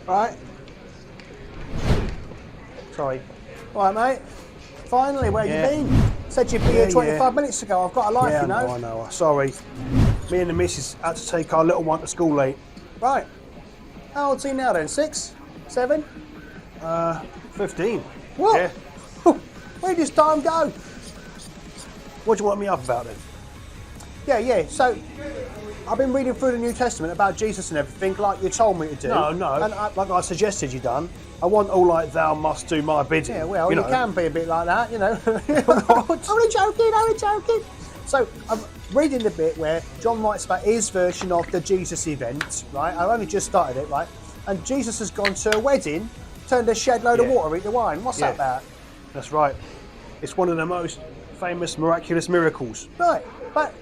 Right. Sorry. All right, mate. Finally, where you been? Said you'd be here 25 minutes ago. I've got a life, you know. I know. Sorry. Me and the missus had to take our little one to school late. Right. How old's he now then? 6? 7? 15. What? Yeah. Where does time go? What do you want me up about then? Yeah. So, I've been reading through the New Testament about Jesus and everything, like you told me to do. No. And Like I suggested you done. I want all like thou must do my bidding. Yeah, well, you you know. can be a bit like that, you know. Only joking. So, I'm reading the bit where John writes about his version of the Jesus event, right? I've only just started it, right? And Jesus has gone to a wedding, turned a shed load of water into wine. What's that about? That's right. It's one of the most famous miraculous miracles. Right, but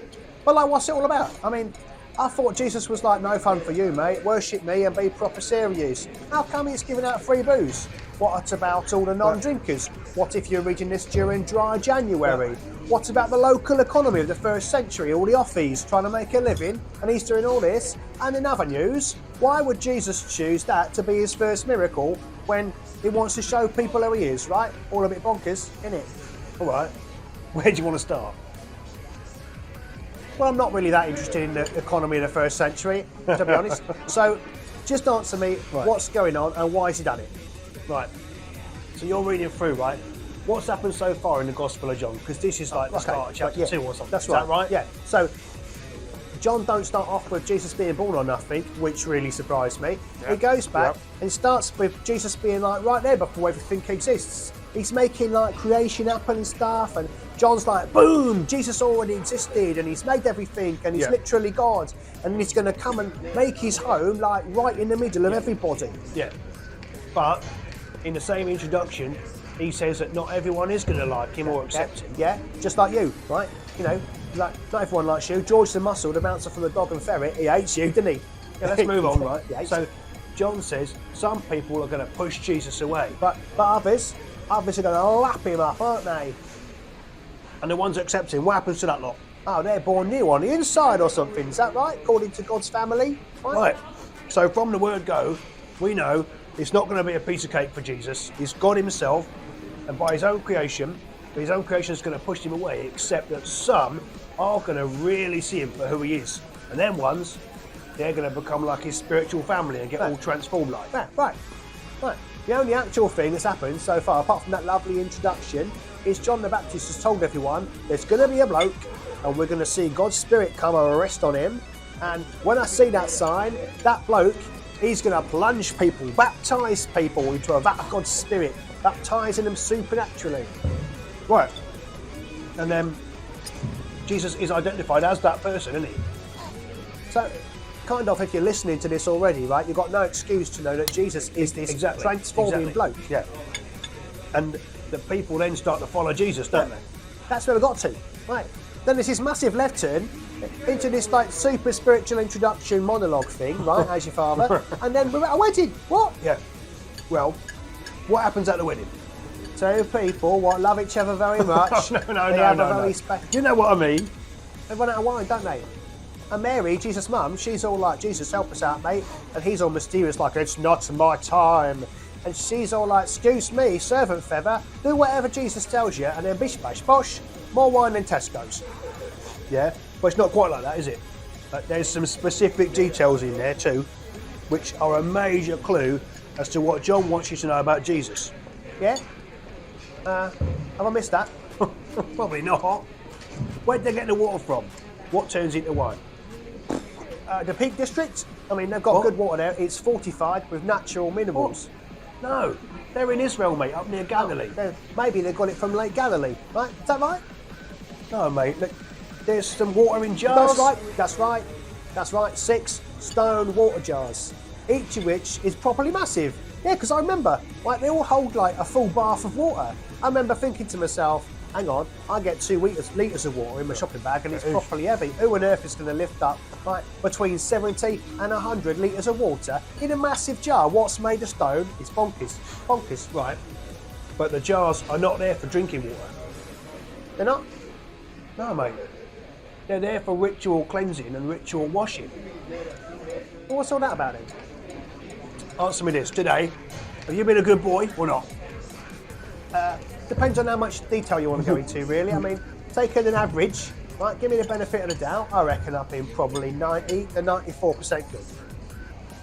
like, what's it all about? I mean, I thought Jesus was like, no fun for you, mate. Worship me and be proper serious. How come he's giving out free booze? What about all the non-drinkers? What if you're reading this during dry January? What about the local economy of the first century? All the offies trying to make a living, and he's doing all this. And in other news, why would Jesus choose that to be his first miracle when he wants to show people who he is, right? All a bit bonkers, innit? All right. Where do you want to start? Well, I'm not really that interested in the economy of the first century, to be honest. So, just answer me, what's going on and why has he done it? Right. So you're reading through, right? What's happened so far in the Gospel of John? Because this is like the start of chapter 2 or something. That's Is right. that right? Yeah. So, John don't start off with Jesus being born or nothing, which really surprised me. Yeah. He goes back and starts with Jesus being like right there before everything exists. He's making like creation happen and stuff, and John's like, boom, Jesus already existed and he's made everything and he's literally God, and he's going to come and make his home like right in the middle of everybody. Yeah. But in the same introduction, he says that not everyone is going to like him or accept him. Yeah, just like you, right? You know, like not everyone likes you. George the Muscle, the bouncer from the Dog and Ferret, he hates you, didn't he? Yeah, let's move on, right? Yeah, so John says some people are going to push Jesus away. But others are going to lap him up, aren't they? And the ones that accept him, what happens to that lot? Oh, they're born new on the inside or something, is that right? According to God's family? Right. So from the word go, we know it's not going to be a piece of cake for Jesus. He's God himself, and by his own creation is going to push him away, except that some are going to really see him for who he is. And then ones, they're going to become like his spiritual family and get all transformed like that. Right. The only actual thing that's happened so far, apart from that lovely introduction, is John the Baptist has told everyone there's going to be a bloke and we're going to see God's Spirit come and rest on him. And when I see that sign, that bloke, he's going to plunge people, baptise people into a vat of God's Spirit, baptising them supernaturally. Right. And then Jesus is identified as that person, isn't he? So, kind of, if you're listening to this already, right, you've got no excuse to know that Jesus is this transforming bloke. Yeah. And the people then start to follow Jesus, don't they? That's where we got to. Right. Then there's this massive left turn into this like super spiritual introduction monologue thing, right, as your father, and then we're at a wedding. What? Yeah. Well, what happens at the wedding? Two people what love each other very much. No. You know what I mean? They run out of wine, don't they? And Mary, Jesus' mum, she's all like, Jesus, help us out, mate. And he's all mysterious, like, it's not my time. And she's all like, excuse me, servant feather, do whatever Jesus tells you, and then bish bash bosh, more wine than Tesco's. Yeah, but it's not quite like that, is it? There's some specific details in there too, which are a major clue as to what John wants you to know about Jesus. Yeah? Have I missed that? Probably not. Where'd they get the water from? What turns into wine? The Peak District? I mean, they've got good water there. It's fortified with natural minerals. No, they're in Israel, mate, up near Galilee. Maybe they got it from Lake Galilee, right? Is that right? No, mate, look, there's some water in jars. That's right. 6 stone water jars, each of which is properly massive. Yeah, because I remember, like, they all hold like a full bath of water. I remember thinking to myself, hang on, I get 2 litres of water in my shopping bag and it's properly heavy. Who on earth is going to lift up like between 70 and 100 litres of water in a massive jar? What's made of stone? It's bonkers. Right, but the jars are not there for drinking water. They're not? No, mate. They're there for ritual cleansing and ritual washing. Well, what's all that about then? answer me this today. Have you been a good boy or not? Depends on how much detail you want to go into, really. I mean, taking an average, right, give me the benefit of the doubt, I reckon I've been probably 90 to 94% good.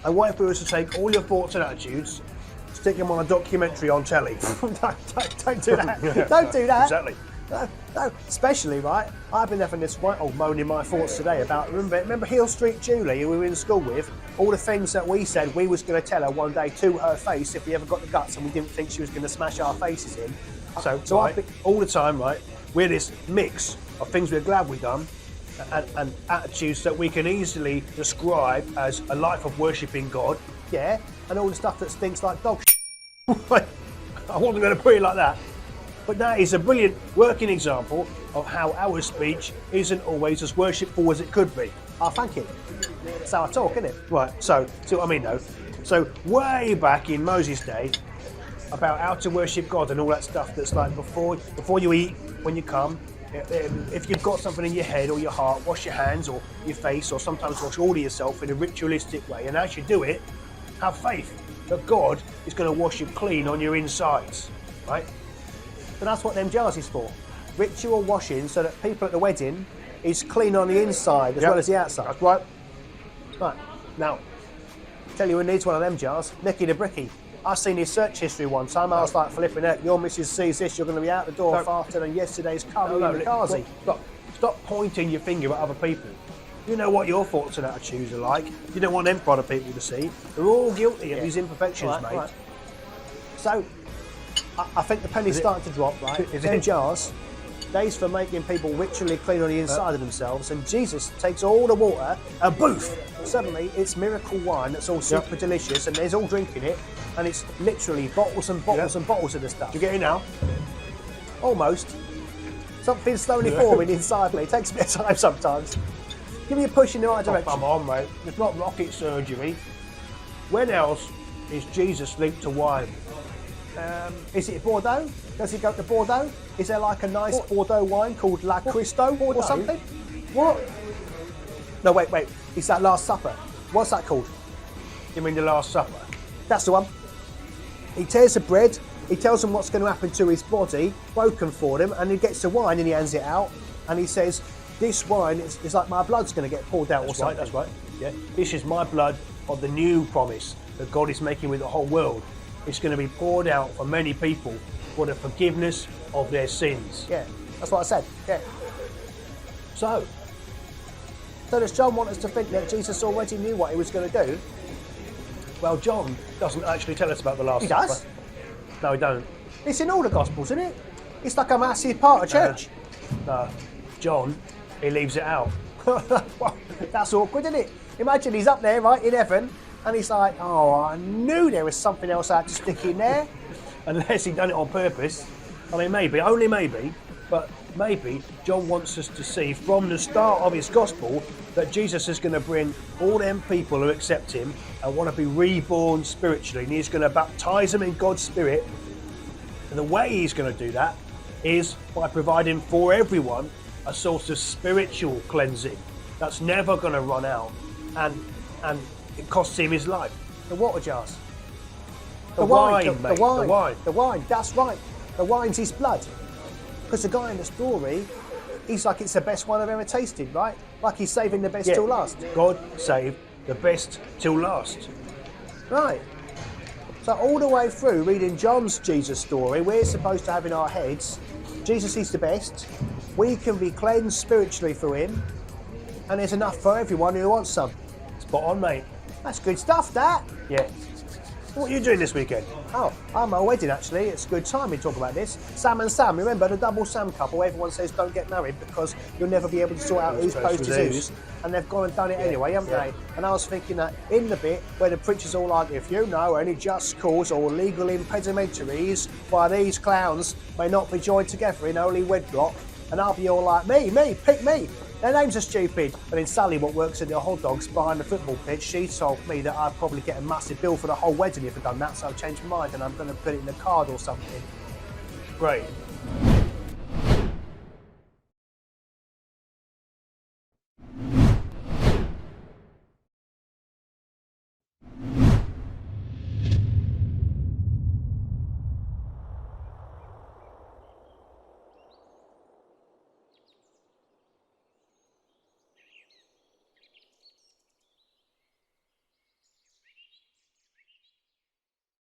And what if we were to take all your thoughts and attitudes, stick them on a documentary on telly? Don't do that. Don't do that. Exactly. No, especially, right, I've been having this right old moan in my thoughts today about, remember Hill Street Julie, who we were in school with, all the things that we said we was going to tell her one day to her face if we ever got the guts and we didn't think she was going to smash our faces in. So right, I've been, all the time, right, we're this mix of things we're glad we've done and attitudes that we can easily describe as a life of worshipping God. yeah, and all the stuff that stinks like dog shit. I wasn't going to put it like that. But that is a brilliant working example of how our speech isn't always as worshipful as it could be. Oh, thank you. That's how I talk, isn't it? Right, so, see what I mean though? So, way back in Moses' day, about how to worship God and all that stuff that's like before you eat, when you come, if you've got something in your head or your heart, wash your hands or your face, or sometimes wash all of yourself in a ritualistic way. And as you do it, have faith that God is going to wash you clean on your insides, right? But that's what them jars is for. Ritual washing so that people at the wedding is clean on the inside as well as the outside. That's right. Right, now, tell you who needs one of them jars, Nicky the Bricky. I seen his search history one time, I was like, flipping heck, your missus sees this, you're going to be out the door faster than yesterday's curry in the Kazi. Stop pointing your finger at other people. You know what your thoughts and attitudes are like. You don't want them for other people to see. They're all guilty of these imperfections, mate. Right. So, I think the penny's starting to drop, right? Is Them it? jars, they's for making people ritually clean on the inside of themselves, and Jesus takes all the water and boof! Suddenly, it's miracle wine that's all super delicious, and there's all drinking it, and it's literally bottles and bottles and bottles of the stuff. Do you get it now? Almost. Something's slowly forming inside me. It takes a bit of time sometimes. Give me a push in the right direction. Come on, mate. It's not rocket surgery. When else is Jesus linked to wine? Is it Bordeaux? Does he go to Bordeaux? Is there like a nice Bordeaux wine called La Cristo or something? What? No, wait. It's that Last Supper. What's that called? You mean the Last Supper? That's the one. He tears the bread, he tells them what's going to happen to his body, broken for them, and he gets the wine and he hands it out, and he says, this wine is like my blood's going to get poured out or something. That's right. Yeah. This is my blood of the new promise that God is making with the whole world. It's going to be poured out for many people for the forgiveness of their sins. Yeah, that's what I said. Yeah. So does John want us to think that Jesus already knew what he was going to do? well, John doesn't actually tell us about the Last He Supper. does. No, he don't. It's in all the Gospels, isn't it? It's like a massive part of church. No, John, he leaves it out. Well, that's awkward, isn't it? Imagine he's up there, right, in heaven, and he's like, oh, I knew there was something else I had to stick in there. Unless he done it on purpose. I mean, maybe, only maybe, but maybe John wants us to see from the start of his gospel that Jesus is going to bring all them people who accept him and want to be reborn spiritually, and he's going to baptize them in God's Spirit. And the way he's going to do that is by providing for everyone a source of spiritual cleansing that's never going to run out, and it costs him his life. The water jars. The wine, mate. The wine, that's right. The wine's his blood. Because the guy in the story, he's like, it's the best wine I've ever tasted, right? Like he's saving the best till last. God saved the best till last. Right. So all the way through reading John's Jesus story, we're supposed to have in our heads, Jesus is the best, we can be cleansed spiritually through him, and there's enough for everyone who wants some. Spot on, mate. That's good stuff, that. Yeah. What are you doing this weekend? Oh, I'm at a wedding actually. It's a good time we talk about this. Sam and Sam, remember the double Sam couple? Everyone says don't get married because you'll never be able to sort out who's post is whose. And they've gone and done it anyway, haven't they? And I was thinking that in the bit where the preacher's all like, if you know any just cause or legal impedimentaries why these clowns may not be joined together in holy wedlock, and I'll be all like, me, pick me. Their names are stupid. And then Sally, what works at the hot dogs behind the football pitch, she told me that I'd probably get a massive bill for the whole wedding if I'd done that, so I've changed my mind and I'm going to put it in the card or something. Great.